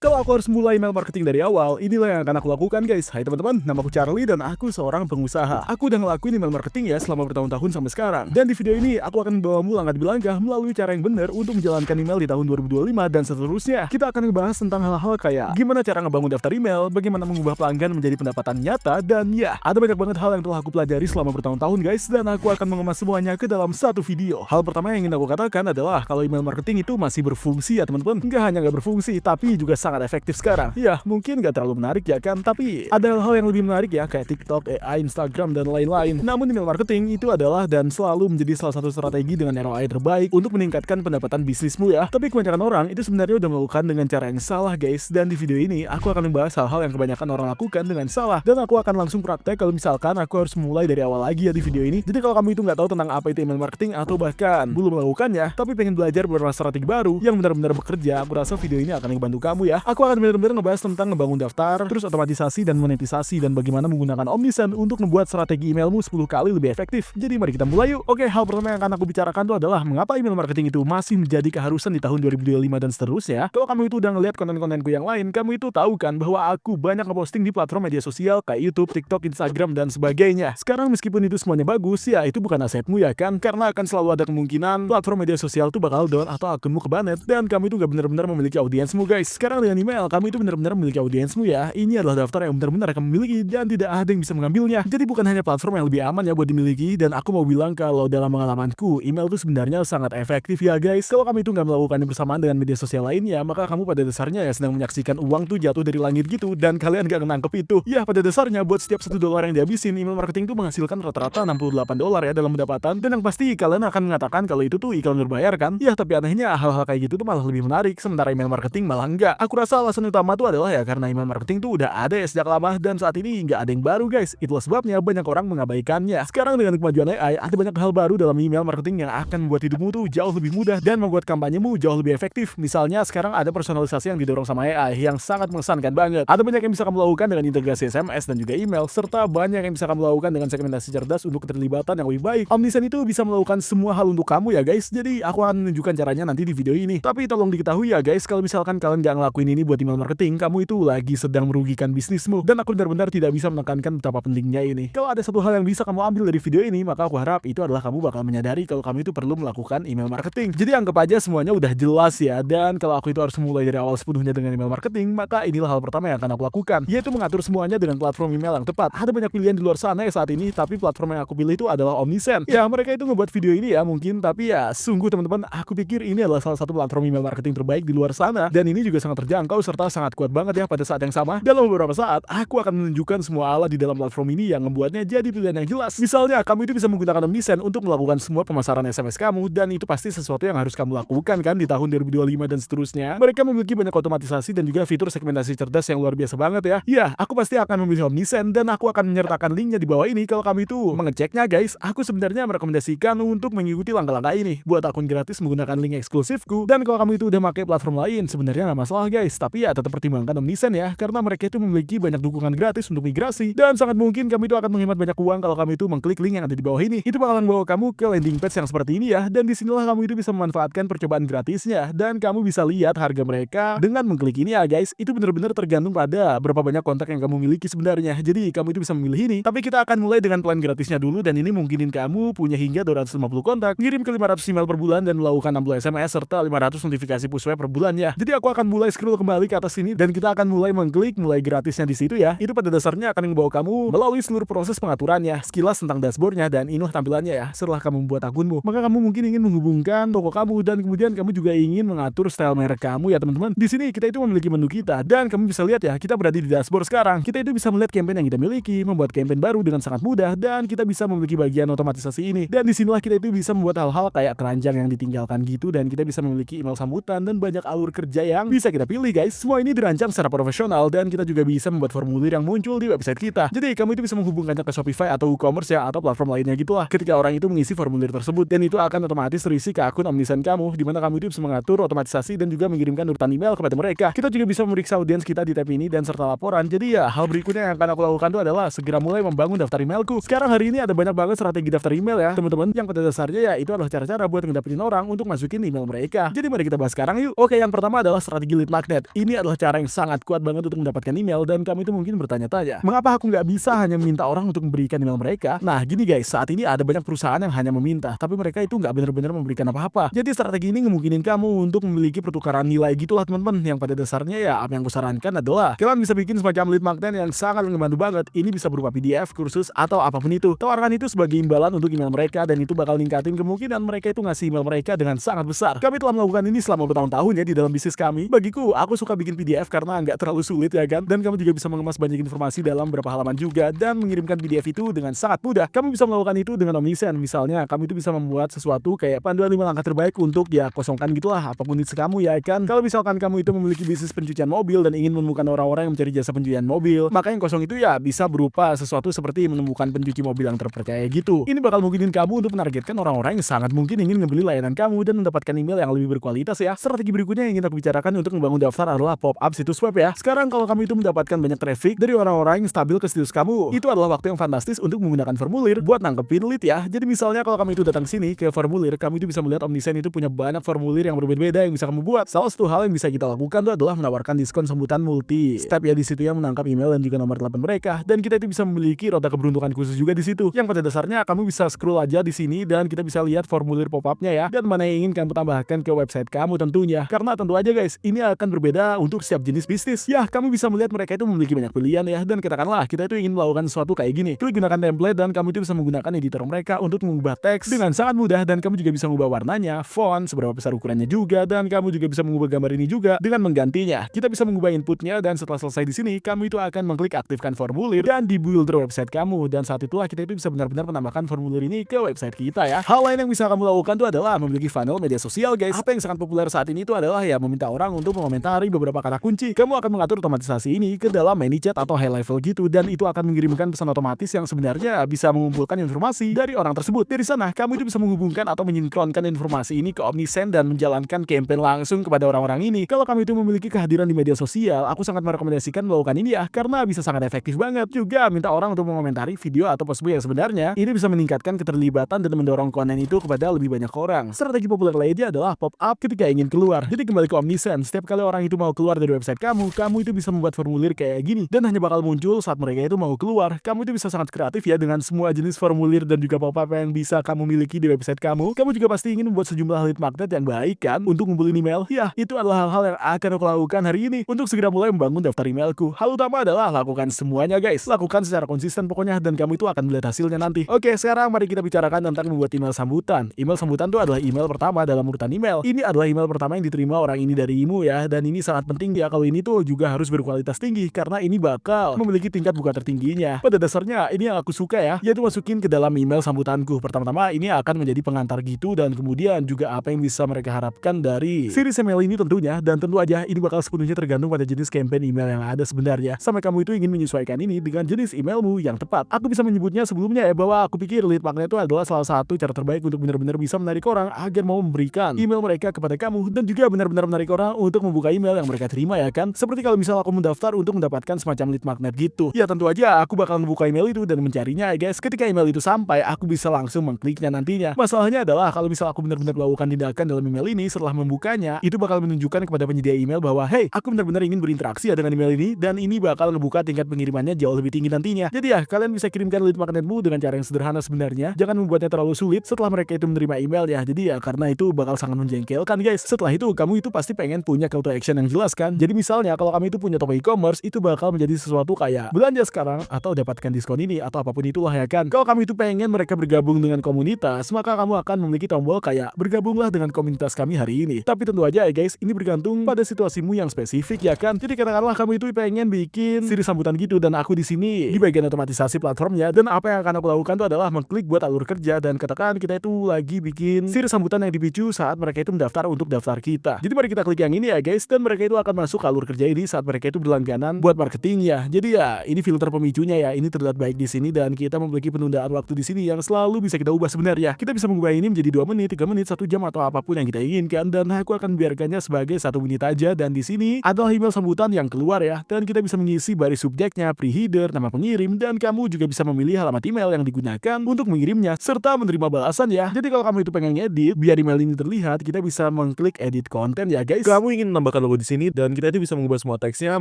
Kalau aku harus mulai email marketing dari awal, inilah yang akan aku lakukan guys. Hai teman-teman, nama aku Charlie dan aku seorang pengusaha. Aku udah ngelakuin email marketing ya selama bertahun-tahun sampai sekarang. Dan di video ini, aku akan membawamu langkah demi langkah melalui cara yang benar untuk menjalankan email di tahun 2025 dan seterusnya. Kita akan ngebahas tentang hal-hal kayak gimana cara ngebangun daftar email, bagaimana mengubah pelanggan menjadi pendapatan nyata, dan ya, ada banyak banget hal yang telah aku pelajari selama bertahun-tahun guys, dan aku akan mengemas semuanya ke dalam satu video. Hal pertama yang ingin aku katakan adalah kalau email marketing itu masih berfungsi ya teman-teman. Nggak hanya nggak berfungsi, tapi juga sangat efektif sekarang. Ya, mungkin gak terlalu menarik ya kan, tapi ada hal-hal yang lebih menarik ya, kayak TikTok, AI, Instagram, dan lain-lain. Namun email marketing itu adalah dan selalu menjadi salah satu strategi dengan ROI terbaik untuk meningkatkan pendapatan bisnismu ya. Tapi kebanyakan orang itu sebenarnya udah melakukan dengan cara yang salah guys, dan di video ini aku akan membahas hal-hal yang kebanyakan orang lakukan dengan salah, dan aku akan langsung praktek kalau misalkan aku harus mulai dari awal lagi ya di video ini. Jadi kalau kamu itu nggak tahu tentang apa itu email marketing atau bahkan belum melakukannya, tapi pengen belajar beberapa strategi baru yang benar-benar bekerja, aku rasa video ini akan membantu kamu ya. Aku akan benar-benar ngebahas tentang ngebangun daftar, terus otomatisasi dan monetisasi, dan bagaimana menggunakan Omnisend untuk membuat strategi emailmu 10 kali lebih efektif. Jadi mari kita mulai yuk. Oke, hal pertama yang akan aku bicarakan itu adalah mengapa email marketing itu masih menjadi keharusan di tahun 2025 dan seterusnya. Kalau kamu itu udah ngeliat konten-kontenku yang lain, kamu itu tahu kan bahwa aku banyak ngeposting di platform media sosial kayak YouTube, TikTok, Instagram, dan sebagainya. Sekarang meskipun itu semuanya bagus, ya itu bukan asetmu ya kan, karena akan selalu ada kemungkinan platform media sosial itu bakal down atau akunmu kebanet, dan kamu itu gak benar-benar memiliki audiensmu guys. Sekarang dengan email, kamu itu benar-benar memiliki audiensmu ya. Ini adalah daftar yang benar-benar kamu miliki dan tidak ada yang bisa mengambilnya. Jadi bukan hanya platform yang lebih aman ya buat dimiliki, dan aku mau bilang kalau dalam pengalamanku, email itu sebenarnya sangat efektif ya guys. Kalau kamu itu nggak melakukannya bersamaan dengan media sosial lainnya, maka kamu pada dasarnya ya sedang menyaksikan uang tuh jatuh dari langit gitu, dan kalian gak nangkep itu. Ya pada dasarnya buat setiap $1 yang dihabisin, email marketing itu menghasilkan rata-rata $68 ya dalam pendapatan, dan yang pasti kalian akan mengatakan kalau itu tuh iklan berbayar kan? Ya tapi anehnya hal-hal kayak gitu tuh malah lebih menarik, sementara email marketing malah enggak. Aku rasa alasan utama tuh adalah ya karena email marketing tuh udah ada ya sejak lama, dan saat ini nggak ada yang baru guys. Itulah sebabnya banyak orang mengabaikannya. Sekarang dengan kemajuan AI, ada banyak hal baru dalam email marketing yang akan membuat hidupmu tuh jauh lebih mudah dan membuat kampanyemu jauh lebih efektif. Misalnya sekarang ada personalisasi yang didorong sama AI yang sangat mengesankan banget. Ada banyak yang bisa kamu lakukan dengan integrasi SMS dan juga email, serta banyak yang bisa kamu lakukan dengan segmentasi cerdas untuk keterlibatan yang lebih baik. Omnisend itu bisa melakukan semua hal untuk kamu ya guys. Jadi aku akan menunjukkan caranya nanti di video ini. Tapi tolong diketahui ya guys, kalau misalkan kalian nggak ngelakuin ini buat email marketing, kamu itu lagi sedang merugikan bisnismu, dan aku benar-benar tidak bisa menekankan betapa pentingnya ini. Kalau ada satu hal yang bisa kamu ambil dari video ini, maka aku harap itu adalah kamu bakal menyadari kalau kamu itu perlu melakukan email marketing. Jadi anggap aja semuanya udah jelas ya, dan kalau aku itu harus mulai dari awal sepenuhnya dengan email marketing, maka inilah hal pertama yang akan aku lakukan, yaitu mengatur semuanya dengan platform email yang tepat. Ada banyak pilihan di luar sana ya saat ini, tapi platform yang aku pilih itu adalah Omnisend. Ya mereka itu ngebuat video ini ya mungkin, tapi ya sungguh teman-teman, aku pikir ini adalah salah satu platform email marketing terbaik di luar sana, dan ini juga sangat terjangkau serta sangat kuat banget ya pada saat yang sama. Dalam beberapa saat, aku akan menunjukkan semua alat di dalam platform ini yang membuatnya jadi pilihan yang jelas. Misalnya, kamu itu bisa menggunakan Omnisend untuk melakukan semua pemasaran SMS kamu, dan itu pasti sesuatu yang harus kamu lakukan kan di tahun 2025 dan seterusnya. Mereka memiliki banyak otomatisasi dan juga fitur segmentasi cerdas yang luar biasa banget ya. Ya, aku pasti akan memilih Omnisend, dan aku akan menyertakan linknya di bawah ini kalau kamu itu mengeceknya guys. Aku sebenarnya merekomendasikan untuk mengikuti langkah-langkah ini. Buat akun gratis menggunakan link eksklusifku, dan kalau kamu itu udah pakai platform lain, sebenarnya nggak masalah guys. Tapi ya tetap pertimbangkan Omnisend ya, karena mereka itu memiliki banyak dukungan gratis untuk migrasi, dan sangat mungkin kamu itu akan menghemat banyak uang kalau kamu itu mengklik link yang ada di bawah ini. Itu bakalan bawa kamu ke landing page yang seperti ini ya, dan disinilah kamu itu bisa memanfaatkan percobaan gratisnya, dan kamu bisa lihat harga mereka dengan mengklik ini ya guys. Itu benar-benar tergantung pada berapa banyak kontak yang kamu miliki sebenarnya. Jadi kamu itu bisa memilih ini, tapi kita akan mulai dengan plan gratisnya dulu, dan ini mungkinin kamu punya hingga 250 kontak, ngirim ke 500 email per bulan, dan melakukan 60 SMS serta 500 notifikasi push web per bulan ya. Jadi aku akan mulai scroll kembali ke atas sini, dan kita akan mulai mengklik mulai gratisnya di situ ya. Itu pada dasarnya akan membawa kamu melalui seluruh proses pengaturannya, sekilas tentang dashboardnya, dan ini tampilannya ya setelah kamu membuat akunmu. Maka kamu mungkin ingin menghubungkan toko kamu, dan kemudian kamu juga ingin mengatur style merek kamu ya teman-teman. Di sini kita itu memiliki menu kita, dan kamu bisa lihat ya, kita berada di dashboard sekarang. Kita itu bisa melihat campaign yang kita miliki, membuat campaign baru dengan sangat mudah, dan kita bisa memiliki bagian otomatisasi ini. Dan disinilah kita itu bisa membuat hal-hal kayak keranjang yang ditinggalkan gitu, dan kita bisa memiliki email sambutan dan banyak alur kerja yang bisa kita pilih guys. Semua ini dirancang secara profesional, dan kita juga bisa membuat formulir yang muncul di website kita. Jadi kamu itu bisa menghubungkannya ke Shopify atau WooCommerce ya, atau platform lainnya gitulah. Ketika orang itu mengisi formulir tersebut, dan itu akan otomatis terisi ke akun Omnisend kamu, di mana kamu itu bisa mengatur otomatisasi dan juga mengirimkan urutan email kepada mereka. Kita juga bisa memeriksa audiens kita di tab ini dan serta laporan. Jadi ya hal berikutnya yang akan aku lakukan itu adalah segera mulai membangun daftar emailku. Sekarang hari ini ada banyak banget strategi daftar email ya teman-teman, yang pada dasarnya ya itu adalah cara-cara buat ngedapetin orang untuk masukin email mereka. Jadi mari kita bahas sekarang yuk. Oke, yang pertama adalah strategi lead magnet. magnet. Ini adalah cara yang sangat kuat banget untuk mendapatkan email, dan kamu itu mungkin bertanya-tanya, mengapa aku nggak bisa hanya minta orang untuk memberikan email mereka? Nah gini guys, saat ini ada banyak perusahaan yang hanya meminta, tapi mereka itu nggak benar-benar memberikan apa-apa. Jadi strategi ini ngemungkinin kamu untuk memiliki pertukaran nilai gitulah teman-teman, yang pada dasarnya ya apa yang aku sarankan adalah kalian bisa bikin semacam lead magnet yang sangat membantu banget. Ini bisa berupa PDF, kursus, atau apapun itu. Tawarkan itu sebagai imbalan untuk email mereka, dan itu bakal ningkatin kemungkinan mereka itu ngasih email mereka dengan sangat besar. Kami telah melakukan ini selama bertahun-tahun ya di dalam bisnis kami. Bagiku, aku suka bikin PDF karena nggak terlalu sulit ya kan, dan kamu juga bisa mengemas banyak informasi dalam beberapa halaman juga, dan mengirimkan PDF itu dengan sangat mudah. Kamu bisa melakukan itu dengan Omnisend. Misalnya, kamu itu bisa membuat sesuatu kayak panduan 5 langkah terbaik untuk ya kosongkan gitulah apapun itu kamu ya kan. Kalau misalkan kamu itu memiliki bisnis pencucian mobil dan ingin menemukan orang-orang yang mencari jasa pencucian mobil, maka yang kosong itu ya bisa berupa sesuatu seperti menemukan pencuci mobil yang terpercaya gitu. Ini bakal mungkinin kamu untuk menargetkan orang-orang yang sangat mungkin ingin membeli layanan kamu dan mendapatkan email yang lebih berkualitas ya. Strategi berikutnya yang ingin aku bicarakan untuk membangun daftar adalah pop-up situs web ya. Sekarang kalau kamu itu mendapatkan banyak traffic dari orang-orang yang stabil ke situs kamu, itu adalah waktu yang fantastis untuk menggunakan formulir buat nangkepin lead ya. Jadi misalnya kalau kamu itu datang sini ke formulir, kamu itu bisa melihat Omnisend itu punya banyak formulir yang berbeda-beda yang bisa kamu buat. Salah satu hal yang bisa kita lakukan itu adalah menawarkan diskon sambutan multi step ya di situ yang menangkap email dan juga nomor telepon mereka, dan kita itu bisa memiliki roda keberuntungan khusus juga di situ. Yang pada dasarnya kamu bisa scroll aja di sini dan kita bisa lihat formulir pop-upnya ya, dan mana yang ingin kamu tambahkan ke website kamu tentunya. Karena tentu aja guys, ini akan berbeda untuk setiap jenis bisnis. Ya, kamu bisa melihat mereka itu memiliki banyak pilihan ya, dan katakanlah kita itu ingin melakukan sesuatu kayak gini. Klik gunakan template dan kamu itu bisa menggunakan editor mereka untuk mengubah teks dengan sangat mudah, dan kamu juga bisa mengubah warnanya, font, seberapa besar ukurannya juga, dan kamu juga bisa mengubah gambar ini juga dengan menggantinya. Kita bisa mengubah inputnya, dan setelah selesai di sini, kamu itu akan mengklik aktifkan formulir dan di builder website kamu, dan saat itulah kita itu bisa benar-benar menambahkan formulir ini ke website kita ya. Hal lain yang bisa kamu lakukan itu adalah memiliki funnel media sosial guys. Apa yang sangat populer saat ini itu adalah ya meminta orang untuk mengomentari beberapa kata kunci. Kamu akan mengatur otomatisasi ini ke dalam ManyChat atau high level gitu, dan itu akan mengirimkan pesan otomatis yang sebenarnya bisa mengumpulkan informasi dari orang tersebut. Dari sana kamu itu bisa menghubungkan atau menyinkronkan informasi ini ke Omnisend dan menjalankan campaign langsung kepada orang-orang ini. Kalau kamu itu memiliki kehadiran di media sosial, aku sangat merekomendasikan melakukan ini ya, karena bisa sangat efektif banget. Juga minta orang untuk mengomentari video atau postmu yang sebenarnya, ini bisa meningkatkan keterlibatan dan mendorong konten itu kepada lebih banyak orang. Strategi populer lainnya adalah pop-up ketika ingin keluar. Jadi kembali ke Omnisend, setiap kali orang itu mau keluar dari website kamu, kamu itu bisa membuat formulir kayak gini, dan hanya bakal muncul saat mereka itu mau keluar. Kamu itu bisa sangat kreatif ya dengan semua jenis formulir dan juga pop-up yang bisa kamu miliki di website kamu. Kamu juga pasti ingin membuat sejumlah lead magnet yang baik kan untuk ngumpulin email. Ya, itu adalah hal-hal yang akan aku lakukan hari ini untuk segera mulai membangun daftar emailku. Hal utama adalah lakukan semuanya guys. Lakukan secara konsisten pokoknya, dan kamu itu akan melihat hasilnya nanti. Oke, sekarang mari kita bicarakan tentang membuat email sambutan. Email sambutan itu adalah email pertama dalam urutan email. Ini adalah email pertama yang diterima orang ini darimu ya, dan ini sangat penting ya. Kalau ini tuh juga harus berkualitas tinggi karena ini bakal memiliki tingkat buka tertingginya. Pada dasarnya ini yang aku suka ya, yaitu masukin ke dalam email sambutanku. Pertama-tama ini akan menjadi pengantar gitu, dan kemudian juga apa yang bisa mereka harapkan dari series email ini tentunya, dan tentu aja ini bakal sepenuhnya tergantung pada jenis campaign email yang ada sebenarnya. Sampai kamu itu ingin menyesuaikan ini dengan jenis emailmu yang tepat. Aku bisa menyebutnya sebelumnya ya, bahwa aku pikir lead magnet itu adalah salah satu cara terbaik untuk benar-benar bisa menarik orang agar mau memberikan email mereka kepada kamu, dan juga benar-benar menarik orang untuk membuka email yang mereka terima ya kan. Seperti kalau misal aku mendaftar untuk mendapatkan semacam lead magnet gitu. Ya tentu aja aku bakal membuka email itu dan mencarinya ya guys. Ketika email itu sampai, aku bisa langsung mengkliknya nantinya. Masalahnya adalah kalau misal aku benar-benar melakukan tindakan dalam email ini setelah membukanya, itu bakal menunjukkan kepada penyedia email bahwa hey, aku benar-benar ingin berinteraksi ya dengan email ini, dan ini bakal ngebuka tingkat pengirimannya jauh lebih tinggi nantinya. Jadi ya, kalian bisa kirimkan lead magnetmu dengan cara yang sederhana sebenarnya. Jangan membuatnya terlalu sulit setelah mereka itu menerima email ya. Jadi ya, karena itu bakal sangat menjengkelkan guys. Setelah itu kamu itu pasti pengen punya call to action yang jelas kan. Jadi misalnya kalau kamu itu punya toko e-commerce, itu bakal menjadi sesuatu kayak belanja sekarang atau dapatkan diskon ini atau apapun itulah ya kan. Kalau kamu itu pengen mereka bergabung dengan komunitas, maka kamu akan memiliki tombol kayak bergabunglah dengan komunitas kami hari ini. Tapi tentu aja ya guys, ini bergantung pada situasimu yang spesifik ya kan. Jadi katakanlah kamu itu pengen bikin series sambutan gitu, dan aku di sini di bagian otomatisasi platformnya, dan apa yang akan aku lakukan itu adalah mengklik buat alur kerja, dan katakan kita itu lagi bikin series sambutan yang dipicu saat mereka itu mendaftar untuk daftar kita. Jadi mari kita klik yang ini ya guys, dan mereka itu akan masuk ke alur kerja ini saat mereka itu berlangganan buat marketingnya. Jadi ya, ini filter pemicunya ya, ini terlihat baik di sini, dan kita memiliki penundaan waktu di sini yang selalu bisa kita ubah sebenarnya. Kita bisa mengubah ini menjadi 2 menit, 3 menit, 1 jam atau apapun yang kita inginkan, dan aku akan biarkannya sebagai 1 menit aja. Dan di sini adalah email sambutan yang keluar ya, dan kita bisa mengisi baris subjeknya, pre-header, nama pengirim, dan kamu juga bisa memilih alamat email yang digunakan untuk mengirimnya serta menerima balasan ya. Jadi kalau kamu itu pengen edit biar email ini terlihat, kita bisa mengklik edit konten ya guys. Kamu ingin menambahkan menggunakan logo di sini dan kita itu bisa mengubah semua teksnya,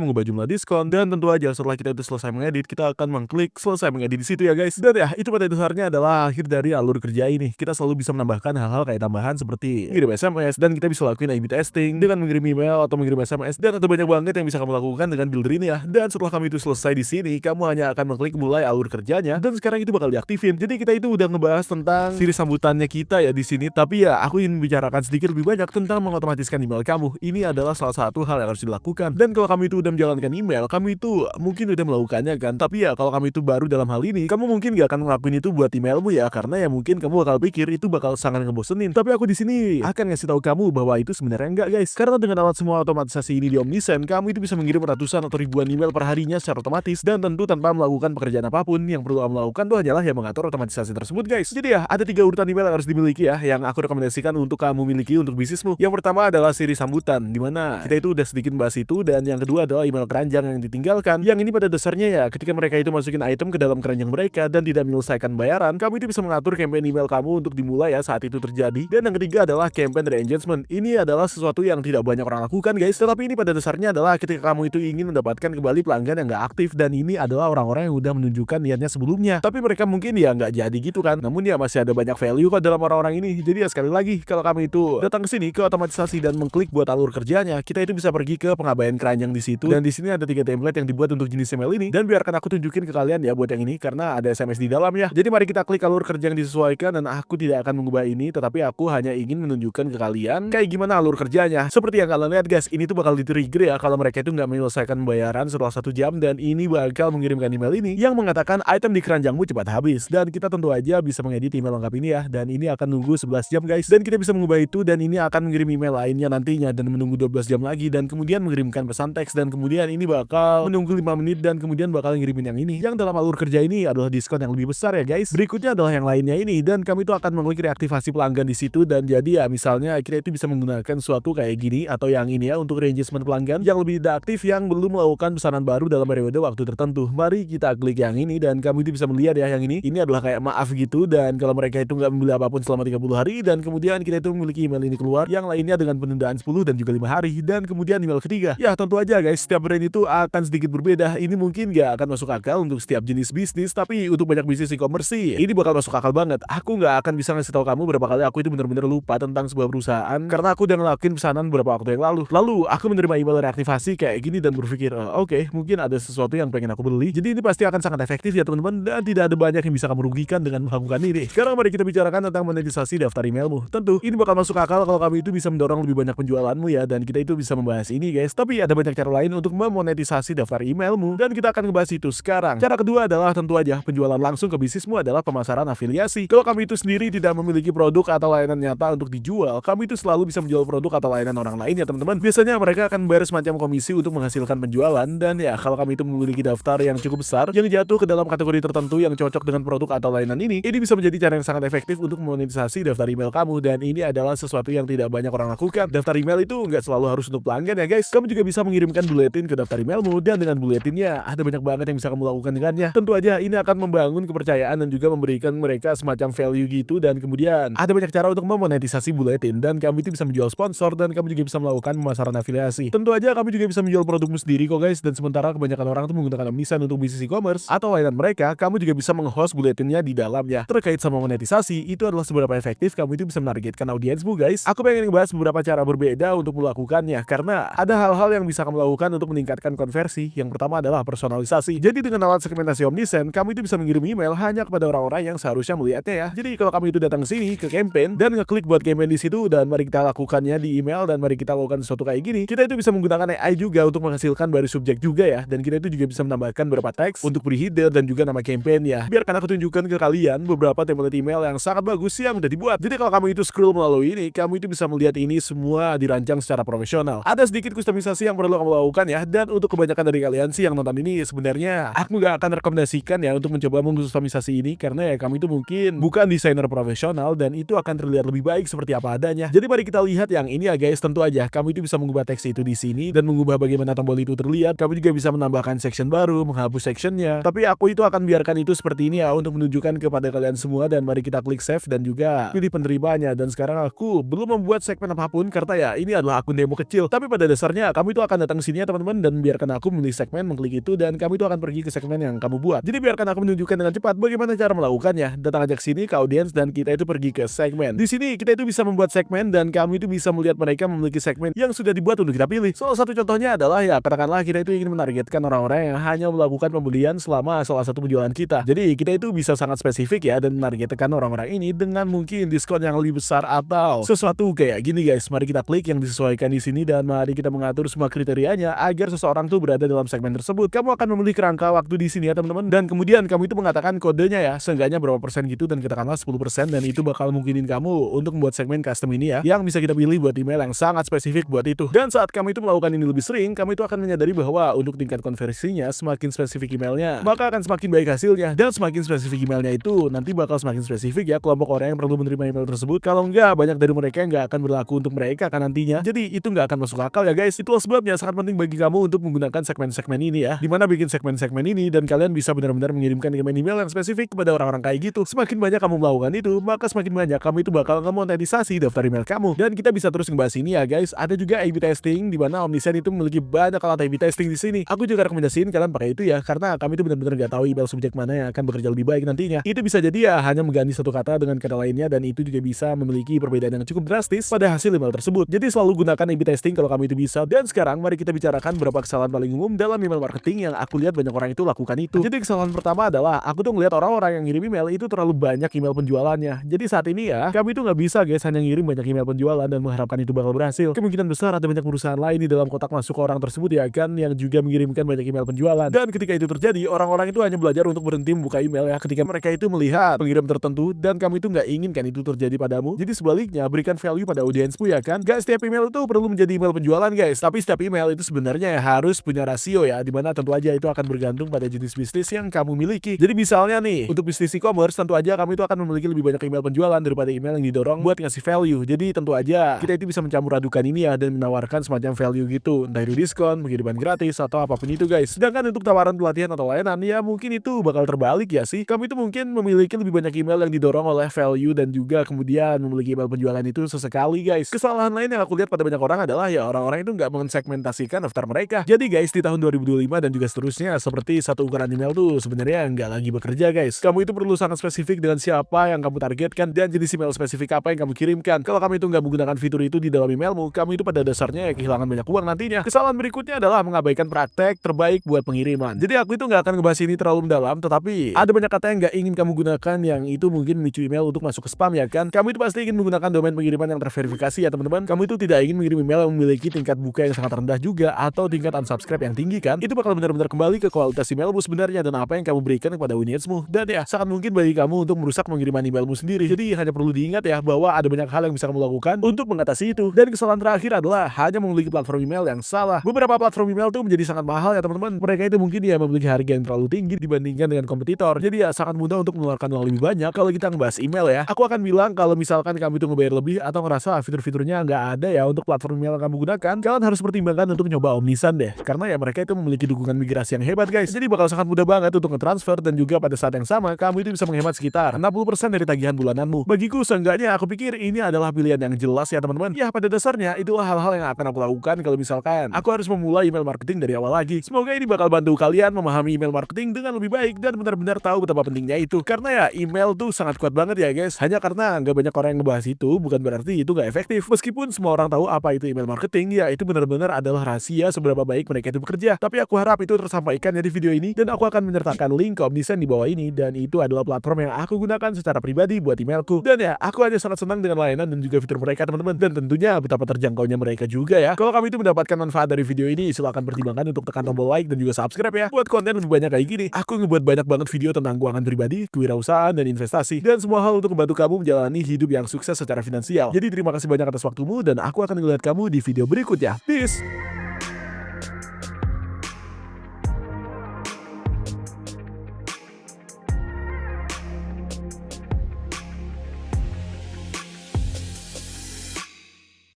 mengubah jumlah diskon, dan tentu aja setelah kita itu selesai mengedit, kita akan mengklik selesai mengedit di situ ya guys. Dan ya, itu pada dasarnya adalah akhir dari alur kerja ini. Kita selalu bisa menambahkan hal-hal kayak tambahan seperti mengirim SMS, dan kita bisa lakuin A/B testing dengan mengirim email atau mengirim SMS, dan ada banyak banget yang bisa kamu lakukan dengan builder ini ya. Dan setelah kamu itu selesai di sini, kamu hanya akan mengklik mulai alur kerjanya, dan sekarang itu bakal diaktifin. Jadi kita itu udah ngebahas tentang siri sambutannya kita ya di sini, tapi ya aku ingin bicarakan sedikit lebih banyak tentang mengotomatiskan email kamu. Ini adalah salah satu hal yang harus dilakukan. Dan kalau kamu itu udah menjalankan email, kamu itu mungkin udah melakukannya kan. Tapi ya kalau kamu itu baru dalam hal ini, kamu mungkin gak akan ngelakuin itu buat emailmu ya, karena ya mungkin kamu bakal pikir itu bakal sangat ngebosenin. Tapi aku di sini akan ngasih tahu kamu bahwa itu sebenarnya enggak guys. Karena dengan alat semua otomatisasi ini di Omnisend, kamu itu bisa mengirim ratusan atau ribuan email per harinya secara otomatis, dan tentu tanpa melakukan pekerjaan apapun. Yang perlu kamu lakukan tuh hanyalah yang mengatur otomatisasi tersebut guys. Jadi ya ada 3 urutan email yang harus dimiliki ya, yang aku rekomendasikan untuk kamu miliki untuk bisnismu. Yang pertama adalah siri sambutan, dimana kita itu udah sedikit bahas itu. Dan yang kedua adalah email keranjang yang ditinggalkan. Yang ini pada dasarnya ya ketika mereka itu masukin item ke dalam keranjang mereka dan tidak menyelesaikan bayaran, kamu itu bisa mengatur campaign email kamu untuk dimulai ya saat itu terjadi. Dan yang ketiga adalah campaign re-engagement. Ini adalah sesuatu yang tidak banyak orang lakukan guys, tetapi ini pada dasarnya adalah ketika kamu itu ingin mendapatkan kembali pelanggan yang nggak aktif, dan ini adalah orang-orang yang udah menunjukkan niatnya sebelumnya, tapi mereka mungkin ya nggak jadi gitu kan. Namun ya masih ada banyak value kok dalam orang-orang ini. Jadi ya sekali lagi, kalau kamu itu datang ke sini ke otomatisasi dan mengklik buat alur kerjanya, kita itu bisa pergi ke pengabaian keranjang di situ. Dan di sini ada 3 template yang dibuat untuk jenis email ini, dan biarkan aku tunjukin ke kalian ya buat yang ini karena ada SMS di dalam ya. Jadi mari kita klik alur kerja yang disesuaikan, dan aku tidak akan mengubah ini, tetapi aku hanya ingin menunjukkan ke kalian kayak gimana alur kerjanya. Seperti yang kalian lihat guys, ini tuh bakal di-trigger ya kalau mereka itu nggak menyelesaikan bayaran setelah 1 jam, dan ini bakal mengirimkan email ini yang mengatakan item di keranjangmu cepat habis. Dan kita tentu aja bisa mengedit email lengkap ini ya, dan ini akan nunggu 11 jam guys, dan kita bisa mengubah itu, dan ini akan mengirim email lainnya nantinya dan menunggu 12 jam lagi, dan kemudian mengirimkan pesan teks, dan kemudian ini bakal menunggu 5 menit, dan kemudian bakal ngirimin yang ini. Yang dalam alur kerja ini adalah diskon yang lebih besar ya guys. Berikutnya adalah yang lainnya ini, dan kami itu akan mengklik reaktivasi pelanggan di situ. Dan jadi ya misalnya kita itu bisa menggunakan suatu kayak gini atau yang ini ya untuk re-engagement pelanggan yang lebih tidak aktif yang belum melakukan pesanan baru dalam periode waktu tertentu. Mari kita klik yang ini, dan kamu itu bisa melihat ya yang ini adalah kayak maaf gitu, dan kalau mereka itu nggak membeli apapun selama 30 hari, dan kemudian kita itu memiliki email ini keluar, yang lainnya dengan penundaan 10 dan juga 5 hari, dan kemudian email ketiga. Ya tentu aja guys, setiap brand itu akan sedikit berbeda. Ini mungkin nggak akan masuk akal untuk setiap jenis bisnis, tapi untuk banyak bisnis e-commerce sih ini bakal masuk akal banget. Aku nggak akan bisa ngasih tahu kamu berapa kali aku itu bener-bener lupa tentang sebuah perusahaan karena aku udah ngelakuin pesanan beberapa waktu yang lalu. Lalu aku menerima email reaktivasi kayak gini dan berpikir, oke, mungkin ada sesuatu yang pengen aku beli. Jadi ini pasti akan sangat efektif ya teman-teman, dan tidak ada banyak yang bisa kamu rugikan dengan melakukan ini. Sekarang mari kita bicarakan tentang monetisasi daftar emailmu. Tentu ini bakal masuk akal kalau kamu itu bisa mendorong lebih banyak penjualanmu ya, dan kita itu bisa membahas ini guys. Tapi ada banyak cara lain untuk memonetisasi daftar emailmu, dan kita akan ngebahas itu sekarang. Cara kedua adalah tentu aja penjualan langsung ke bisnismu adalah pemasaran afiliasi. Kalau kamu itu sendiri tidak memiliki produk atau layanan nyata untuk dijual, kamu itu selalu bisa menjual produk atau layanan orang lain ya teman-teman. Biasanya mereka akan bayar semacam komisi untuk menghasilkan penjualan, dan ya kalau kamu itu memiliki daftar yang cukup besar yang jatuh ke dalam kategori tertentu yang cocok dengan produk atau layanan ini bisa menjadi cara yang sangat efektif untuk memonetisasi daftar email kamu. Dan ini adalah sesuatu yang tidak banyak orang lakukan. Daftar email itu nggak selalu harus untuk pelanggan ya guys. Kamu juga bisa mengirimkan buletin ke daftar emailmu, dan dengan buletinnya ada banyak banget yang bisa kamu lakukan dengannya. Tentu aja ini akan membangun kepercayaan dan juga memberikan mereka semacam value gitu, dan kemudian ada banyak cara untuk memonetisasi buletin, dan kamu itu bisa menjual sponsor, dan kamu juga bisa melakukan pemasaran afiliasi. Tentu aja kamu juga bisa menjual produkmu sendiri kok guys, dan sementara kebanyakan orang tuh menggunakan Omnisend untuk bisnis e-commerce atau layanan mereka, kamu juga bisa meng-host buletinnya di dalamnya. Terkait sama monetisasi, itu adalah seberapa efektif kamu itu bisa menargetkan audiensmu guys. Aku pengen ngebahas beberapa cara berbeda untuk melakukannya, karena ada hal-hal yang bisa kamu lakukan untuk meningkatkan konversi. Yang pertama adalah personalisasi. Jadi dengan alat segmentasi Omnisend, kamu itu bisa mengirim email hanya kepada orang-orang yang seharusnya melihatnya ya. Jadi kalau kamu itu datang ke sini ke campaign dan ngeklik buat campaign di situ, dan mari kita lakukannya di email, dan mari kita lakukan sesuatu kayak gini. Kita itu bisa menggunakan AI juga untuk menghasilkan baris subjek juga ya, dan kita itu juga bisa menambahkan beberapa teks untuk beri header dan juga nama campaign ya. Biarkan aku tunjukkan ke kalian beberapa template email yang sangat bagus yang udah dibuat. Jadi kalau kamu itu scroll melalui ini, kamu itu bisa melihat ini semua dirancang secara profesional. Ada sedikit kustomisasi yang perlu kamu lakukan ya, dan untuk kebanyakan dari kalian sih yang nonton ini, sebenarnya aku gak akan rekomendasikan ya untuk mencoba mengkustomisasi ini, karena ya kamu itu mungkin bukan desainer profesional, dan itu akan terlihat lebih baik seperti apa adanya. Jadi mari kita lihat yang ini ya guys. Tentu aja kamu itu bisa mengubah teks itu di sini dan mengubah bagaimana tombol itu terlihat. Kamu juga bisa menambahkan section baru, menghapus sectionnya. Tapi aku itu akan biarkan itu seperti ini ya untuk menunjukkan kepada kalian semua, dan mari kita klik save dan juga pilih penerimanya. Dan sekarang aku belum membuat segmen apapun karena ya ini adalah akun demo kecil kecil. Tapi pada dasarnya kamu itu akan datang ke sini ya teman-teman, dan biarkan aku memilih segmen, mengklik itu, dan kamu itu akan pergi ke segmen yang kamu buat. Jadi biarkan aku menunjukkan dengan cepat bagaimana cara melakukannya. Datang aja ke sini ke audience dan kita itu pergi ke segmen. Di sini kita itu bisa membuat segmen dan kamu itu bisa melihat mereka memiliki segmen yang sudah dibuat untuk kita pilih. Salah satu contohnya adalah ya katakanlah kita itu ingin menargetkan orang-orang yang hanya melakukan pembelian selama salah satu penjualan kita. Jadi kita itu bisa sangat spesifik ya dan menargetkan orang-orang ini dengan mungkin diskon yang lebih besar atau sesuatu kayak gini guys. Mari kita klik yang disesuaikan di sini dan mari kita mengatur semua kriterianya agar seseorang tuh berada dalam segmen tersebut. Kamu akan memilih kerangka waktu di sini ya teman-teman, dan kemudian kamu itu mengatakan kodenya ya, seenggaknya berapa persen gitu, dan katakanlah 10%, dan itu bakal mungkinin kamu untuk membuat segmen custom ini ya, yang bisa kita pilih buat email yang sangat spesifik buat itu. Dan saat kamu itu melakukan ini lebih sering, kamu itu akan menyadari bahwa untuk tingkat konversinya semakin spesifik emailnya, maka akan semakin baik hasilnya, dan semakin spesifik emailnya itu nanti bakal semakin spesifik ya kelompok orang yang perlu menerima email tersebut. Kalau enggak, banyak dari mereka yang nggak akan berlaku untuk mereka kan nantinya. Jadi itu nggak akan masuk akal ya guys. Itulah sebabnya sangat penting bagi kamu untuk menggunakan segmen-segmen ini ya, dimana bikin segmen-segmen ini dan kalian bisa benar-benar mengirimkan email yang spesifik kepada orang-orang kayak gitu. Semakin banyak kamu melakukan itu, maka semakin banyak kamu itu bakal memonetisasi daftar email kamu. Dan kita bisa terus ngebahas ini ya guys. Ada juga A/B testing, dimana Omnisend itu memiliki banyak alat A/B testing di sini. Aku juga rekomendasiin kalian pakai itu ya, karena kami itu benar-benar nggak tahu email subjek mana yang akan bekerja lebih baik nantinya. Itu bisa jadi ya hanya mengganti satu kata dengan kata lainnya, dan itu juga bisa memiliki perbedaan yang cukup drastis pada hasil email tersebut. Jadi selalu gunakan A/B testing kalau kamu itu bisa. Dan sekarang mari kita bicarakan beberapa kesalahan paling umum dalam email marketing yang aku lihat banyak orang itu lakukan itu. Jadi kesalahan pertama adalah aku tuh ngelihat orang-orang yang ngirim email itu terlalu banyak email penjualannya. Jadi saat ini ya, kami itu nggak bisa guys hanya ngirim banyak email penjualan dan mengharapkan itu bakal berhasil. Kemungkinan besar ada banyak perusahaan lain di dalam kotak masuk orang tersebut ya kan, yang juga mengirimkan banyak email penjualan. Dan ketika itu terjadi, orang-orang itu hanya belajar untuk berhenti membuka email ya ketika mereka itu melihat pengirim tertentu, dan kamu itu nggak inginkan itu terjadi padamu. Jadi sebaliknya, berikan value pada audiensmu ya kan. Gak setiap email itu perlu menjadi email penjualan guys, tapi setiap email itu sebenarnya harus punya rasio ya, dimana tentu aja itu akan bergantung pada jenis bisnis yang kamu miliki. Jadi misalnya nih, untuk bisnis e-commerce tentu aja kamu itu akan memiliki lebih banyak email penjualan daripada email yang didorong buat ngasih value. Jadi tentu aja kita itu bisa mencampur adukan ini ya dan menawarkan semacam value gitu, entah itu diskon, pengiriman gratis, atau apapun itu guys. Sedangkan untuk tawaran pelatihan atau layanan ya mungkin itu bakal terbalik ya sih. Kamu itu mungkin memiliki lebih banyak email yang didorong oleh value dan juga kemudian memiliki email penjualan itu sesekali guys. Kesalahan lain yang aku lihat pada banyak orang adalah ya orang-orang itu nggak mensegmentasikan daftar mereka. Jadi guys, di tahun 2025 dan juga seterusnya, seperti satu ukuran email tuh sebenarnya nggak lagi bekerja guys. Kamu itu perlu sangat spesifik dengan siapa yang kamu targetkan dan jenis email spesifik apa yang kamu kirimkan. Kalau kamu itu nggak menggunakan fitur itu di dalam emailmu, kamu itu pada dasarnya ya kehilangan banyak uang nantinya. Kesalahan berikutnya adalah mengabaikan praktek terbaik buat pengiriman. Jadi aku itu nggak akan ngebahas ini terlalu mendalam, tetapi ada banyak kata yang nggak ingin kamu gunakan yang itu mungkin memicu email untuk masuk ke spam ya kan. Kamu itu pasti ingin menggunakan domain pengiriman yang terverifikasi ya teman-teman. Kamu itu tidak ingin mengirim email yang memiliki tingkat buka yang sangat rendah juga atau tingkat unsubscribe yang tinggi kan. Itu bakal benar-benar kembali ke kualitas emailmu sebenarnya dan apa yang kamu berikan kepada audiensmu. Dan ya sangat mungkin bagi kamu untuk merusak pengiriman emailmu sendiri. Jadi hanya perlu diingat ya bahwa ada banyak hal yang bisa kamu lakukan untuk mengatasi itu. Dan kesalahan terakhir adalah hanya memiliki platform email yang salah. Beberapa platform email tuh menjadi sangat mahal ya teman-teman. Mereka itu mungkin ya memiliki harga yang terlalu tinggi dibandingkan dengan kompetitor. Jadi ya sangat mudah untuk mengeluarkan uang lebih banyak kalau kita ngebahas email ya. Aku akan bilang kalau misalkan kamu itu ngebayar lebih atau ngerasa fitur-fiturnya nggak ada ya untuk platform email yang kamu gunakan, kalian harus pertimbangkan untuk nyoba Omnisend deh. Karena ya mereka itu memiliki dukungan migrasi yang hebat guys. Jadi bakal sangat mudah banget untuk nge-transfer dan juga pada saat yang sama kamu itu bisa menghemat sekitar 60% dari tagihan bulananmu. Bagiku seenggaknya aku pikir ini adalah pilihan yang jelas ya teman-teman. Ya pada dasarnya itulah hal-hal yang akan aku lakukan kalau misalkan aku harus memulai email marketing dari awal lagi. Semoga ini bakal bantu kalian memahami email marketing dengan lebih baik dan benar-benar tahu betapa pentingnya itu. Karena ya email tuh sangat kuat banget ya guys. Hanya karena nggak banyak orang yang ngebahas itu bukan berarti itu nggak efektif. Meskipun semua orang tahu apa itu email marketing, ya itu benar-benar adalah rahasia seberapa baik mereka itu bekerja. Tapi aku harap itu tersampaikan ya di video ini, dan aku akan menyertakan link ke Omnisend di bawah ini, dan itu adalah platform yang aku gunakan secara pribadi buat emailku. Dan ya aku aja sangat senang dengan layanan dan juga fitur mereka teman-teman, dan tentunya betapa terjangkaunya mereka juga ya. Kalau kamu itu mendapatkan manfaat dari video ini, silahkan pertimbangkan untuk tekan tombol like dan juga subscribe ya buat konten lebih banyak kayak gini. Aku ngebuat banyak banget video tentang keuangan pribadi, kewirausahaan, dan investasi, dan semua hal untuk membantu kamu menjalani hidup yang sukses secara finansial. Jadi terima kasih banyak atas waktumu, dan aku akan melihat kamu di video berikutnya. Peace.